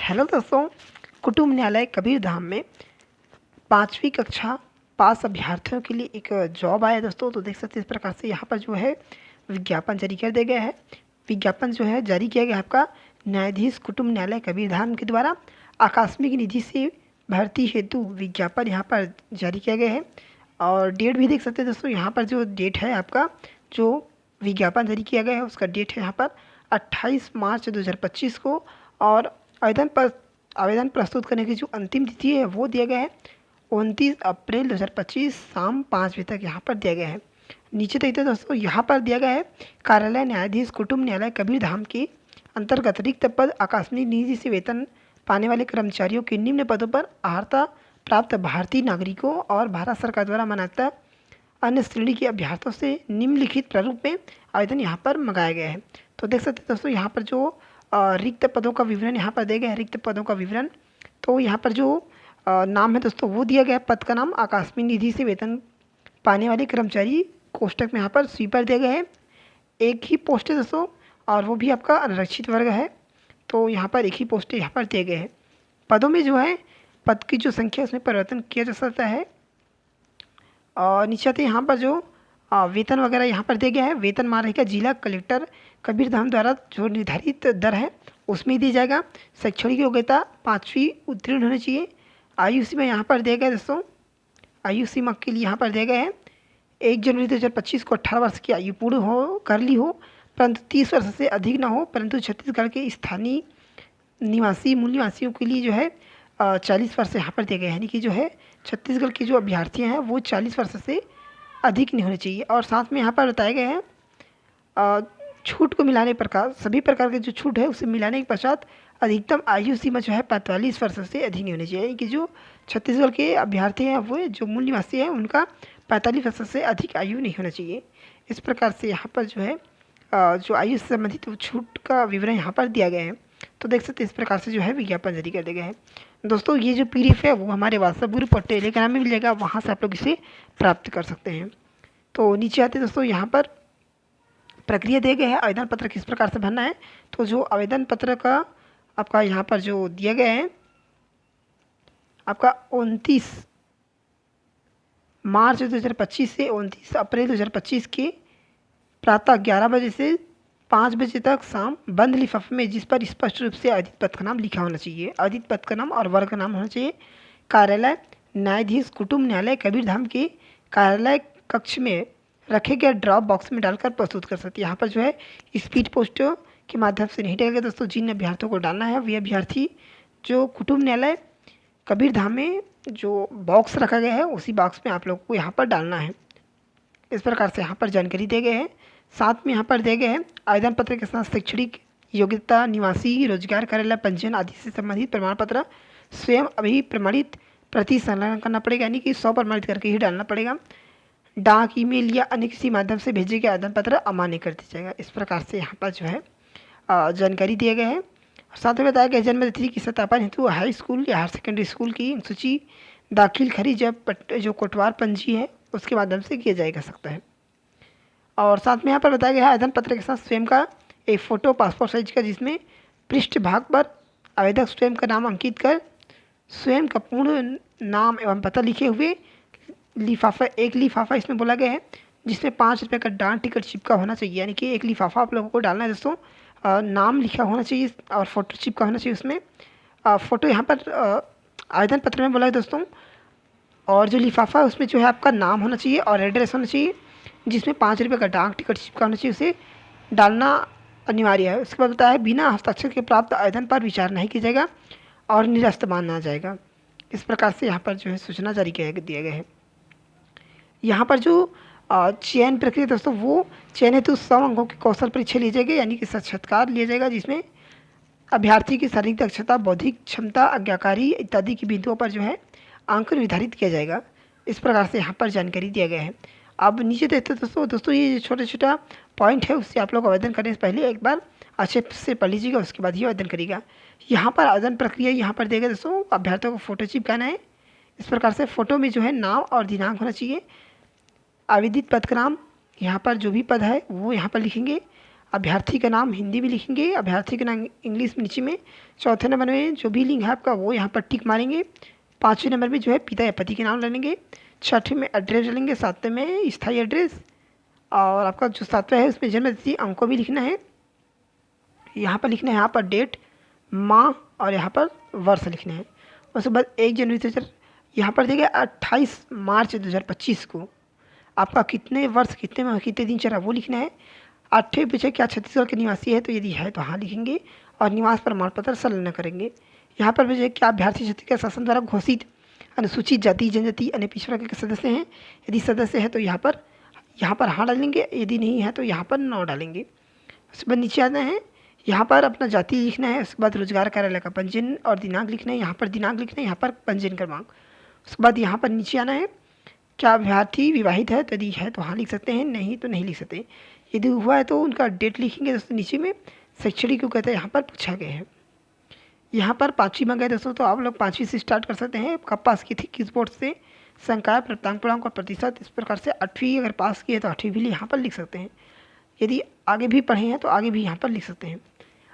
Hello दोस्तों। कुटुंब न्यायालय कबीरधाम में 5वीं कक्षा पास अभ्यर्थियों के लिए एक जॉब आया है दोस्तों। तो देख सकते हैं इस प्रकार से यहाँ पर जो है विज्ञापन जारी कर दिया गया है। विज्ञापन जो है जारी किया गया है आपका न्यायाधीश कुटुंब न्यायालय कबीरधाम के द्वारा आकस्मिक निधि से भर्ती हेतु विज्ञापन यहाँ पर जारी किया गया है। और डेट भी देख सकते हैं दोस्तों, यहाँ पर जो डेट है आपका जो विज्ञापन जारी किया गया है उसका डेट है यहाँ पर 28 मार्च 2025 को। और आवेदन प्रस्तुत करने की जो अंतिम तिथि है वो दिया गया है 29 अप्रैल 2025 शाम 5 बजे तक यहाँ पर दिया गया है। नीचे देखते हैं दोस्तों, यहाँ पर दिया गया है कार्यालय न्यायाधीश कुटुंब न्यायालय कबीरधाम के अंतर्गत रिक्त पद आकस्मिक निधि से वेतन पाने वाले कर्मचारियों के निम्न पदों पर अर्हता प्राप्त भारतीय नागरिकों और भारत सरकार द्वारा मान्यता अन्य श्रेणी के अभ्यर्थियों से निम्नलिखित प्रारूप में आवेदन यहाँ पर मंगाया गया है। तो देख सकते हैं दोस्तों, यहाँ पर जो रिक्त पदों का विवरण यहाँ पर दिया गया है। रिक्त पदों का विवरण तो यहाँ पर जो नाम है दोस्तों वो दिया गया है। पद का नाम आकस्मिक निधि से वेतन पाने वाले कर्मचारी, कोष्टक में यहाँ पर स्वीपर दिया गया है। एक ही पोस्ट है दोस्तों और वो भी आपका अनारक्षित वर्ग है। तो यहाँ पर एक ही पोस्ट यहाँ पर दिए गए हैं। पदों में जो है पद की जो संख्या है उसमें परिवर्तन किया जा सकता है। और नीचे आते यहाँ पर जो वेतन वगैरह यहाँ पर दिया गया है। वेतन मान रहेगा जिला कलेक्टर कबीरधाम द्वारा जो निर्धारित दर है उसमें दी जाएगा। शैक्षणिक योग्यता 5वीं उत्तीर्ण होनी चाहिए। आयु सीमा यहाँ पर दिया गया है दोस्तों। आयु सीमा के लिए यहाँ पर दिया गया है 1 जनवरी 2025 को 18 वर्ष की आयु पूर्ण हो कर ली हो, परंतु 30 वर्ष से अधिक ना हो, परंतु छत्तीसगढ़ के स्थानीय निवासी मूल निवासियों के लिए जो है 40 वर्ष यहाँ पर दिया गया है। यानी कि जो है छत्तीसगढ़ के जो अभ्यर्थी हैं वो 40 वर्ष से अधिक नहीं होने चाहिए। और साथ में यहाँ पर बताया गया है छूट को मिलाने प्रकार सभी प्रकार के जो छूट है उसे मिलाने के पश्चात अधिकतम आयु सीमा जो है 45 वर्ष से अधिक नहीं होनी चाहिए। कि जो छत्तीसगढ़ के अभ्यर्थी हैं वो जो मूल निवासी हैं उनका 45 वर्ष से अधिक आयु नहीं होना चाहिए। इस प्रकार से यहाँ पर जो है जो आयु से संबंधित छूट का विवरण यहाँ पर दिया गया है। तो देख सकते हैं इस प्रकार से जो है विज्ञापन जारी कर दिया गया है। दोस्तों ये जो PDF है वो हमारे व्हाट्सएप ग्रुप और टेलीग्राम में मिल जाएगा, वहाँ से आप लोग इसे प्राप्त कर सकते हैं। तो नीचे आते दोस्तों, यहाँ पर प्रक्रिया दिया गया है आवेदन पत्र किस प्रकार से भरना है। तो जो आवेदन पत्र का आपका यहाँ पर जो दिया गया है आपका 29 मार्च 2025 से 29 अप्रैल 2025 के प्रातः 11 बजे से 5 बजे तक शाम बंद लिफाफे में जिस पर स्पष्ट रूप से आदित्य पद का नाम लिखा होना चाहिए, आदित्य पद का नाम और वर्ग का नाम होना चाहिए। कार्यालय न्यायाधीश कुटुंब न्यायालय कबीरधाम के कार्यालय कक्ष में रखे गए ड्रॉप बॉक्स में डालकर प्रस्तुत कर सकते हैं। यहाँ पर जो है स्पीड पोस्ट के माध्यम से नहीं डालेगा दोस्तों। जिन अभ्यर्थियों को डालना है वे अभ्यर्थी जो कुटुंब न्यायालय कबीरधाम में जो बॉक्स रखा गया है उसी बॉक्स में आप लोग को यहाँ पर डालना है। इस प्रकार से यहाँ पर जानकारी दिए गए हैं। साथ में यहाँ पर दिए गए हैं आवेदन पत्र के साथ शैक्षणिक योग्यता, निवासी, रोजगार, कार्यालय, पंजीयन आदि से संबंधित प्रमाण पत्र स्वयं अभी प्रमाणित प्रति संलग्न करना पड़ेगा। यानी कि 100 प्रमाणित करके ही डालना पड़ेगा। डाक, ईमेल या अन्य किसी माध्यम से भेजे गए आवेदन पत्र अमान्य कर दिया जाएगा। इस प्रकार से यहाँ पर जो है जानकारी दिए गए हैं। साथ में बताया गया जन्म तिथि की सत्यापन हेतु हाई स्कूल या हायर सेकेंडरी स्कूल की सूची दाखिल खरी जब जो कोटवार पंजी है उसके माध्यम से किया जाएगा सकता है। और साथ में यहाँ पर बताया गया है आवेदन पत्र के साथ स्वयं का एक फ़ोटो पासपोर्ट साइज का, जिसमें पृष्ठ भाग पर आवेदक स्वयं का नाम अंकित कर स्वयं का पूर्ण नाम एवं पता लिखे हुए लिफाफा, एक लिफाफा इसमें बोला गया है जिसमें 5 रुपये का डाक टिकट चिपका होना चाहिए। यानी कि एक लिफाफा आप लोगों को डालना है दोस्तों। नाम लिखा होना चाहिए और फ़ोटो चिपका होना चाहिए उसमें। फ़ोटो यहाँ पर आवेदन पत्र में बोला है दोस्तों। और जो लिफाफा है उसमें जो है आपका नाम होना चाहिए और एड्रेस होना चाहिए, जिसमें 5 रुपये का डाक टिकट चिपका होना चाहिए, उसे डालना अनिवार्य है। उसके बाद बताया है बिना हस्ताक्षर के प्राप्त आवेदन पर विचार नहीं किया जाएगा और निरस्त माना जाएगा। इस प्रकार से यहाँ पर जो है सूचना जारी किया दिया गया है। यहाँ पर जो चयन प्रक्रिया दोस्तों वो चयन हेतु 100 अंकों की कौशल परीक्षा ली जाएगी, यानी कि साक्षात्कार लिया जाएगा, जिसमें अभ्यर्थी की शारीरिक दक्षता, बौद्धिक क्षमता, आज्ञाकारी इत्यादि की बिंदुओं पर जो है अंक निर्धारित किया जाएगा। इस प्रकार से यहाँ पर जानकारी दिया गया है। अब नीचे देखते दोस्तों ये छोटा छोटा पॉइंट है उससे आप लोग आवेदन करने से पहले एक बार अच्छे से पढ़ लीजिएगा, उसके बाद ही आवेदन करिएगा। यहाँ पर आवेदन प्रक्रिया यहाँ पर देगा दोस्तों, अभ्यर्थियों को फ़ोटो चिपकाना है। इस प्रकार से फ़ोटो में जो है नाम और दिनांक होना चाहिए। आवेदित पद का नाम यहाँ पर जो भी पद है वो यहाँ पर लिखेंगे। अभ्यर्थी का नाम हिंदी में लिखेंगे, अभ्यर्थी का नाम इंग्लिश में नीचे में। चौथे नंबर में जो भी लिंग है आपका वो यहाँ पर टिक मारेंगे। पाँचवें नंबर में जो है पिता या पति के नाम डालेंगे। छठवें में एड्रेस डालेंगे। सातवें में स्थायी एड्रेस, और आपका जो सातवां है उसमें जन्म तिथि अंकों भी लिखना है। यहाँ पर लिखना है, यहाँ पर डेट, माह और यहाँ पर वर्ष लिखना है। उसके बाद 1 जनवरी 2000 यहाँ पर देखिए 28 मार्च 2025 को आपका कितने वर्ष, कितने माह, कितने दिन चला वो लिखना है। 8वें पूछे क्या छत्तीसगढ़ के निवासी है, तो यदि है तो हाँ लिखेंगे और निवास प्रमाण पत्र संलग्न करेंगे। यहाँ पर पूछे क्या अभ्यर्थी छत्तीसगढ़ शासन द्वारा घोषित अनुसूचित जाति जनजाति अन्य पिछड़ा वर्ग के सदस्य हैं, यदि सदस्य है तो यहाँ पर हाँ डालेंगे, यदि नहीं है तो यहाँ पर नो डालेंगे। उसके बाद नीचे आना है, यहाँ पर अपना जाति लिखना है। उसके बाद रोजगार कार्यालय का पंजीयन और दिनांक लिखना है। यहाँ पर दिनांक लिखना है, यहाँ पर पंजीयन क्रमांक। उसके बाद यहाँ पर नीचे आना है, क्या अभ्यर्थी विवाहित है, तो यदि है तो हाँ लिख सकते हैं, नहीं तो नहीं लिख सकते। यदि हुआ है तो उनका डेट लिखेंगे दोस्तों। नीचे में शैक्षणिक को कहते हैं, यहाँ पर पूछा गया है। यहाँ पर 5वीं मांगा है दोस्तों, तो आप लोग 5वीं से स्टार्ट कर सकते हैं। कब पास की थी, किस बोर्ड से, संकाय, प्राप्तांक, पूर्णांक और प्रतिशत, इस प्रकार से 8वीं अगर पास की है तो 8वीं भी यहाँ पर लिख सकते हैं। यदि आगे भी पढ़े हैं तो आगे भी यहाँ पर लिख सकते हैं।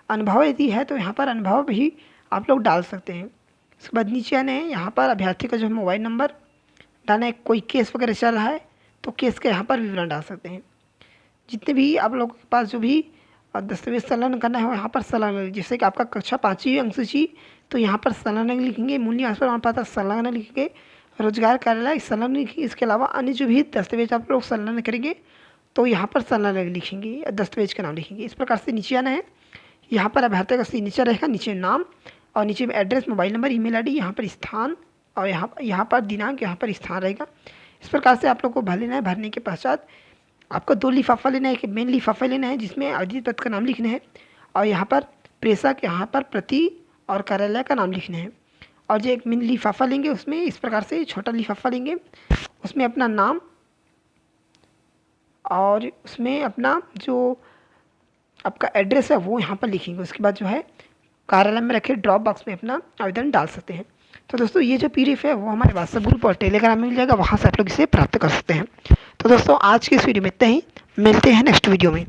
अनुभव यदि है तो यहाँ पर अनुभव भी आप लोग डाल सकते हैं। उसके बाद नीचे आने हैं, यहाँ पर अभ्यर्थी का जो मोबाइल नंबर डालना है। कोई केस वगैरह चल रहा है तो केस का यहाँ पर विवरण डाल सकते हैं। जितने भी आप लोगों के पास जो भी दस्तावेज संलग्न करना है यहाँ पर संलग्न, जैसे कि आपका कक्षा 5वीं अनुसूची तो यहाँ पर संलग्न लिखेंगे। मूल निवास प्रमाण पत्र संलग्न लिखेंगे। रोजगार कार्यालय संलग्न लिखेंगे। इसके अलावा अन्य जो भी दस्तावेज आप लोग संलग्न करेंगे तो यहाँ पर संलग्न लिखेंगे, दस्तावेज का नाम लिखेंगे। इस प्रकार से नीचे आना है, यहाँ पर अभ्यर्थी का सिग्नेचर रहेगा, नीचे नाम और नीचे में address, mobile number, email ID, यहाँ पर स्थान और यहाँ पर दिनांक, यहाँ पर स्थान रहेगा। इस प्रकार से आप लोग को भर लेना है। भरने के पश्चात आपको 2 लिफाफा लेना है। एक मेन लिफाफा लेना है जिसमें आवेदन पत्र का नाम लिखना है और यहाँ पर प्रेषक, यहाँ पर प्रति और कार्यालय का नाम लिखना है। और जो एक मेन लिफाफा लेंगे उसमें इस प्रकार से छोटा लिफाफा लेंगे, उसमें अपना नाम और उसमें अपना जो आपका एड्रेस है वो यहाँ पर लिखेंगे। उसके बाद जो है कार्यालय में रखे ड्रॉप बॉक्स में अपना आवेदन डाल सकते हैं। तो दोस्तों ये जो PDF है वो हमारे व्हाट्सएप ग्रुप और टेलीग्राम में मिल जाएगा, वहाँ से आप लोग इसे प्राप्त कर सकते हैं। तो दोस्तों आज की इस वीडियो में इतना ही, मिलते हैं नेक्स्ट वीडियो में।